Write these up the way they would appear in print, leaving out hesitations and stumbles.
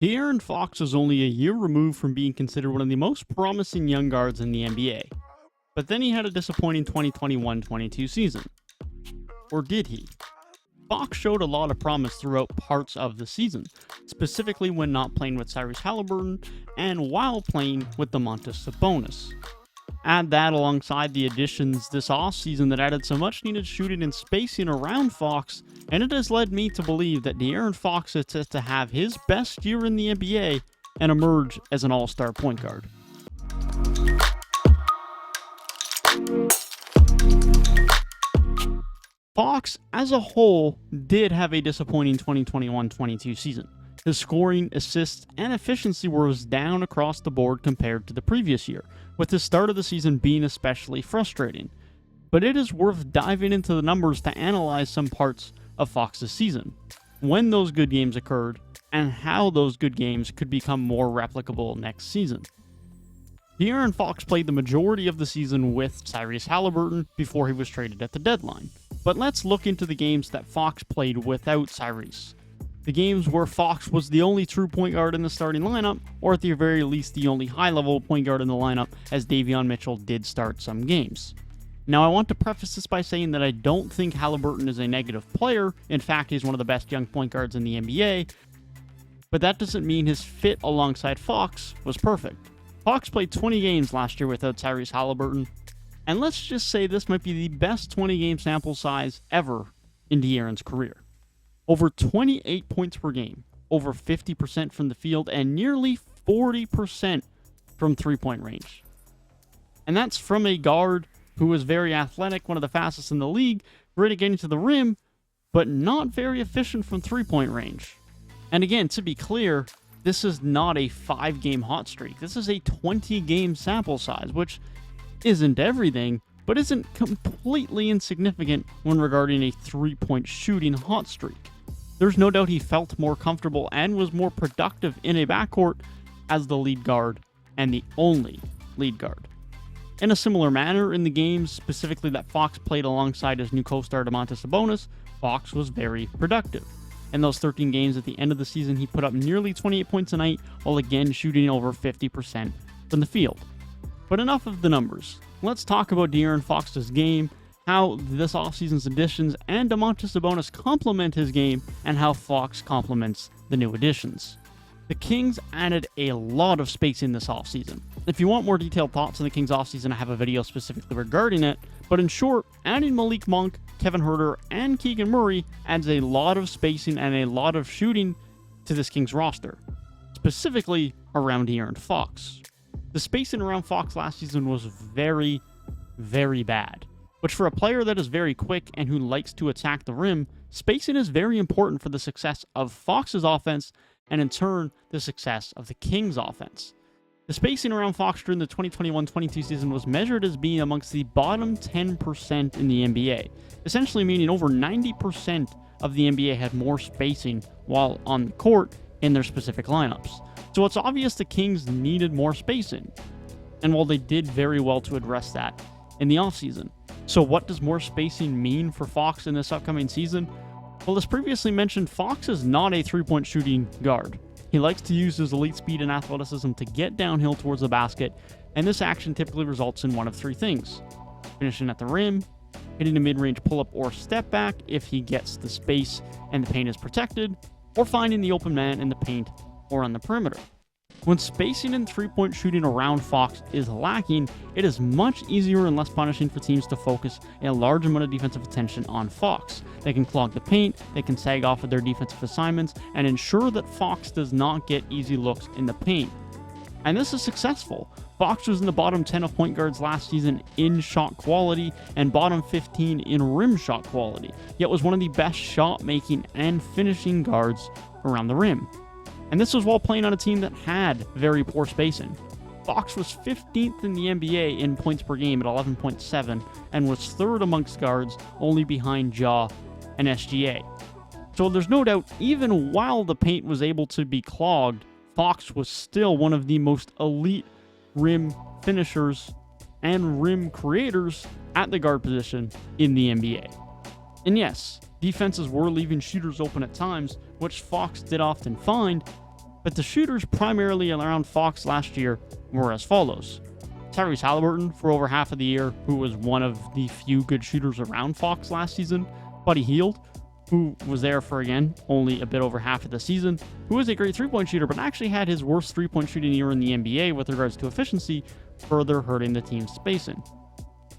De'Aaron Fox is only a year removed from being considered one of the most promising young guards in the NBA. But then he had a disappointing 2021-22 season. Or did he? Fox showed a lot of promise throughout parts of the season, specifically when not playing with Tyrese Haliburton and while playing with Domantas Sabonis. Add that alongside the additions this offseason that added some much needed shooting and spacing around Fox, and it has led me to believe that De'Aaron Fox is set to have his best year in the NBA and emerge as an all-star point guard. Fox, as a whole, did have a disappointing 2021-22 season. His scoring, assists, and efficiency was down across the board compared to the previous year, with the start of the season being especially frustrating. But it is worth diving into the numbers to analyze some parts of Fox's season, when those good games occurred, and how those good games could become more replicable next season. De'Aaron Fox played the majority of the season with Tyrese Haliburton before he was traded at the deadline. But let's look into the games that Fox played without Tyrese. The games where Fox was the only true point guard in the starting lineup, or at the very least the only high-level point guard in the lineup, as Davion Mitchell did start some games. Now, I want to preface this by saying that I don't think Haliburton is a negative player. In fact, he's one of the best young point guards in the NBA. But that doesn't mean his fit alongside Fox was perfect. Fox played 20 games last year without Tyrese Haliburton, and let's just say this might be the best 20-game sample size ever in De'Aaron's career. Over 28 points per game, over 50% from the field, and nearly 40% from three-point range. And that's from a guard who is very athletic, one of the fastest in the league, great at getting to the rim, but not very efficient from three-point range. And again, to be clear, this is not a 5-game hot streak. This is a 20-game sample size, which isn't everything, but isn't completely insignificant when regarding a three-point shooting hot streak. There's no doubt he felt more comfortable and was more productive in a backcourt as the lead guard and the only lead guard. In a similar manner, in the games specifically that Fox played alongside his new co-star Domantas Sabonis, Fox was very productive. In those 13 games at the end of the season, he put up nearly 28 points a night, while again shooting over 50% from the field. But enough of the numbers. Let's talk about De'Aaron Fox's game, how this offseason's additions and Domantas Sabonis complement his game, and how Fox complements the new additions. The Kings added a lot of spacing this offseason. If you want more detailed thoughts on the Kings offseason, I have a video specifically regarding it, but in short, adding Malik Monk, Kevin Huerter, and Keegan Murray adds a lot of spacing and a lot of shooting to this Kings roster, specifically around De'Aaron Fox. The spacing around Fox last season was very, very bad, which for a player that is very quick and who likes to attack the rim, spacing is very important for the success of Fox's offense and in turn, the success of the Kings offense. The spacing around Fox during the 2021-22 season was measured as being amongst the bottom 10% in the NBA, essentially meaning over 90% of the NBA had more spacing while on the court in their specific lineups. So it's obvious the Kings needed more spacing, and while they did very well to address that in the offseason. So what does more spacing mean for Fox in this upcoming season? Well, as previously mentioned, Fox is not a three-point shooting guard. He likes to use his elite speed and athleticism to get downhill towards the basket, and this action typically results in one of three things: finishing at the rim, hitting a mid-range pull-up or step back if he gets the space and the paint is protected, or finding the open man in the paint or on the perimeter. When spacing and three-point shooting around Fox is lacking, it is much easier and less punishing for teams to focus a large amount of defensive attention on Fox. They can clog the paint, they can sag off of their defensive assignments, and ensure that Fox does not get easy looks in the paint. And this is successful. Fox was in the bottom 10 of point guards last season in shot quality and bottom 15 in rim shot quality, yet was one of the best shot-making and finishing guards around the rim. And this was while playing on a team that had very poor spacing. Fox was 15th in the NBA in points per game at 11.7 and was third amongst guards, only behind Ja and SGA. So there's no doubt, even while the paint was able to be clogged, Fox was still one of the most elite rim finishers and rim creators at the guard position in the NBA. And yes, defenses were leaving shooters open at times, which Fox did often find, but the shooters primarily around Fox last year were as follows. Tyrese Haliburton for over half of the year, who was one of the few good shooters around Fox last season. Buddy Hield, who was there for, again, only a bit over half of the season, who was a great three-point shooter, but actually had his worst three-point shooting year in the NBA with regards to efficiency, further hurting the team's spacing.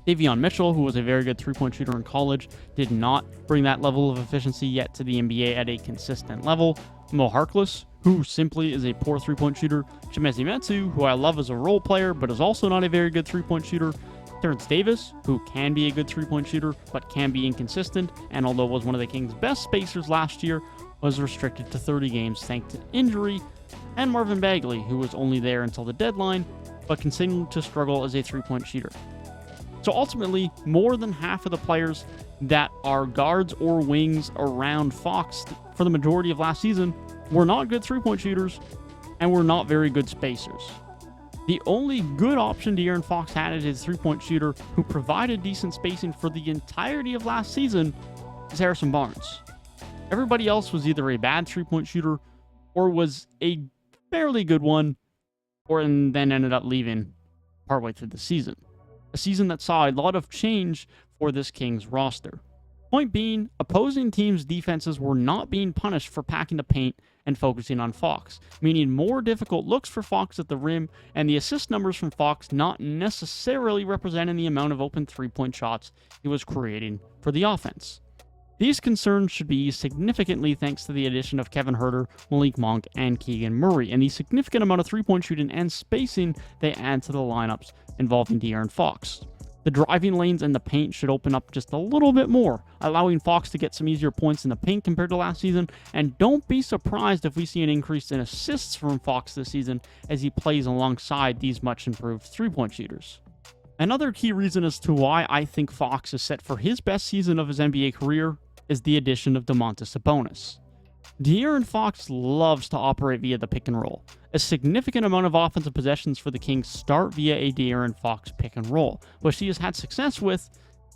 Davion Mitchell, who was a very good three-point shooter in college, did not bring that level of efficiency yet to the NBA at a consistent level. Mo Harkless, who simply is a poor three-point shooter. Chimezie Metu, who I love as a role player, but is also not a very good three-point shooter. Terrence Davis, who can be a good three-point shooter, but can be inconsistent, and although was one of the Kings' best spacers last year, was restricted to 30 games thanks to injury. And Marvin Bagley, who was only there until the deadline, but continued to struggle as a three-point shooter. So ultimately, more than half of the players that are guards or wings around Fox for the majority of last season were not good three-point shooters and were not very good spacers. The only good option De'Aaron Fox had as his three-point shooter who provided decent spacing for the entirety of last season is Harrison Barnes. Everybody else was either a bad three-point shooter or was a fairly good one, and then ended up leaving partway through the season. A season that saw a lot of change for this Kings roster. Point being, opposing teams' defenses were not being punished for packing the paint and focusing on Fox, meaning more difficult looks for Fox at the rim, and the assist numbers from Fox not necessarily representing the amount of open three-point shots he was creating for the offense. These concerns should be eased significantly thanks to the addition of Kevin Huerter, Malik Monk, and Keegan Murray, and the significant amount of three-point shooting and spacing they add to the lineups involving De'Aaron Fox. The driving lanes and the paint should open up just a little bit more, allowing Fox to get some easier points in the paint compared to last season, and don't be surprised if we see an increase in assists from Fox this season as he plays alongside these much improved three-point shooters. Another key reason as to why I think Fox is set for his best season of his NBA career is the addition of Domantas Sabonis. De'Aaron Fox loves to operate via the pick and roll. A significant amount of offensive possessions for the Kings start via a De'Aaron Fox pick and roll, which he has had success with,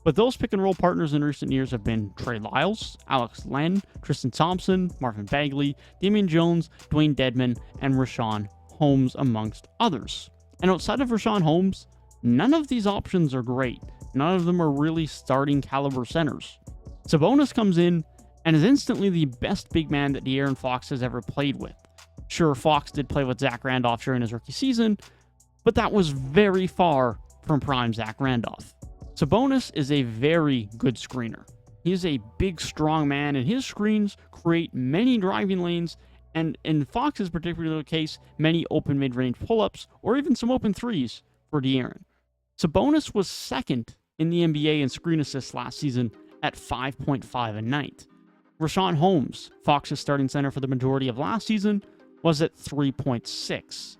but those pick and roll partners in recent years have been Trey Lyles, Alex Len, Tristan Thompson, Marvin Bagley, Damian Jones, Dwayne Dedmon, and Richaun Holmes, amongst others. And outside of Richaun Holmes, none of these options are great. None of them are really starting caliber centers. Sabonis comes in and is instantly the best big man that De'Aaron Fox has ever played with. Sure, Fox did play with Zach Randolph during his rookie season, but that was very far from prime Zach Randolph. Sabonis is a very good screener. He is a big, strong man, and his screens create many driving lanes, and in Fox's particular case, many open mid-range pull-ups, or even some open threes for De'Aaron. Sabonis was second in the NBA in screen assists last season at 5.5 a night. Richaun Holmes, Fox's starting center for the majority of last season, was at 3.6.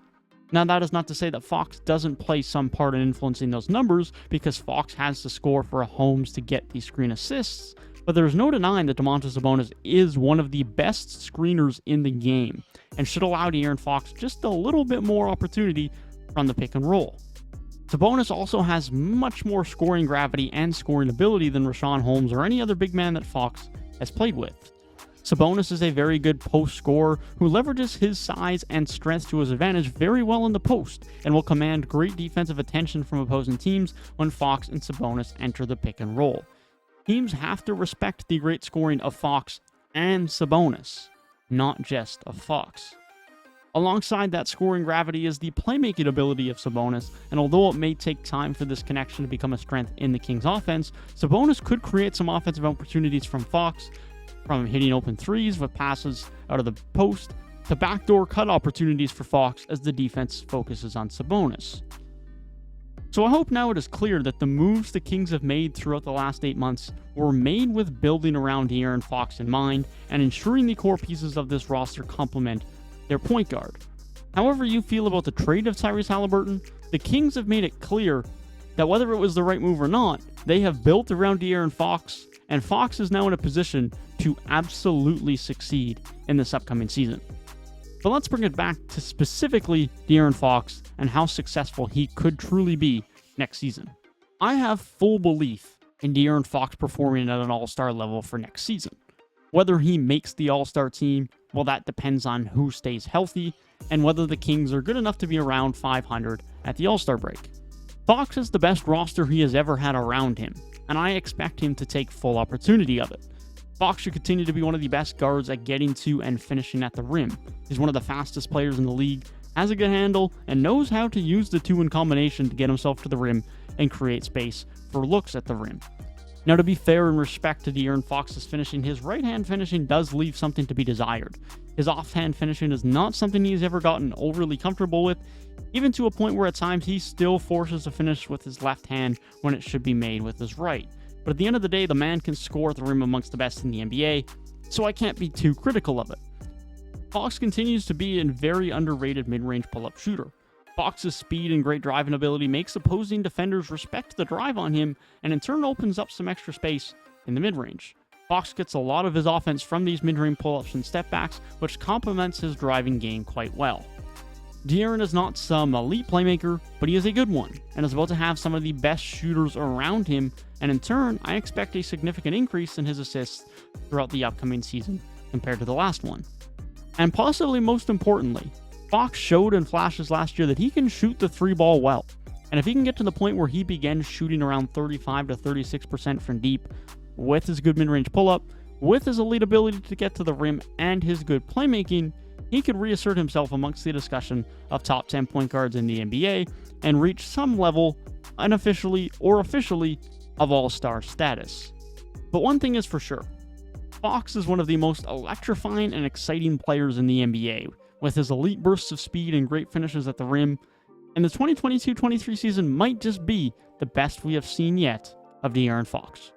Now, that is not to say that Fox doesn't play some part in influencing those numbers, because Fox has to score for a Holmes to get these screen assists, but there's no denying that Domantas Sabonis is one of the best screeners in the game, and should allow De'Aaron Fox just a little bit more opportunity from the pick and roll. Sabonis also has much more scoring gravity and scoring ability than Richaun Holmes or any other big man that Fox has played with. Sabonis is a very good post scorer who leverages his size and strength to his advantage very well in the post, and will command great defensive attention from opposing teams when Fox and Sabonis enter the pick and roll. Teams have to respect the great scoring of Fox and Sabonis, not just of Fox. Alongside that scoring gravity is the playmaking ability of Sabonis, and although it may take time for this connection to become a strength in the Kings offense, Sabonis could create some offensive opportunities from Fox, from hitting open threes with passes out of the post, to backdoor cut opportunities for Fox as the defense focuses on Sabonis. So I hope now it is clear that the moves the Kings have made throughout the last 8 months were made with building around De'Aaron Fox in mind, and ensuring the core pieces of this roster complement their point guard. However you feel about the trade of Tyrese Haliburton, the Kings have made it clear that whether it was the right move or not, they have built around De'Aaron Fox, and Fox is now in a position to absolutely succeed in this upcoming season. But let's bring it back to specifically De'Aaron Fox and how successful he could truly be next season. I have full belief in De'Aaron Fox performing at an all-star level for next season. Whether he makes the All-Star team, well, that depends on who stays healthy and whether the Kings are good enough to be around 500 at the All-Star break. Fox is the best roster he has ever had around him, and I expect him to take full opportunity of it. Fox should continue to be one of the best guards at getting to and finishing at the rim. He's one of the fastest players in the league, has a good handle, and knows how to use the two in combination to get himself to the rim and create space for looks at the rim. Now, to be fair in respect to De'Aaron Fox's finishing, his right-hand finishing does leave something to be desired. His offhand finishing is not something he's ever gotten overly comfortable with, even to a point where at times he still forces a finish with his left hand when it should be made with his right. But at the end of the day, the man can score at the rim amongst the best in the NBA, so I can't be too critical of it. Fox continues to be a very underrated mid-range pull-up shooter. Fox's speed and great driving ability makes opposing defenders respect the drive on him, and in turn opens up some extra space in the mid-range. Fox gets a lot of his offense from these mid-range pull-ups and step-backs, which complements his driving game quite well. De'Aaron is not some elite playmaker, but he is a good one, and is about to have some of the best shooters around him, and in turn, I expect a significant increase in his assists throughout the upcoming season compared to the last one. And possibly most importantly, Fox showed in flashes last year that he can shoot the three ball well, and if he can get to the point where he begins shooting around 35 to 36% from deep, with his good mid-range pull-up, with his elite ability to get to the rim, and his good playmaking, he could reassert himself amongst the discussion of top 10 point guards in the NBA and reach some level, unofficially or officially, of all-star status. But one thing is for sure, Fox is one of the most electrifying and exciting players in the NBA, with his elite bursts of speed and great finishes at the rim, and the 2022-23 season might just be the best we have seen yet of De'Aaron Fox.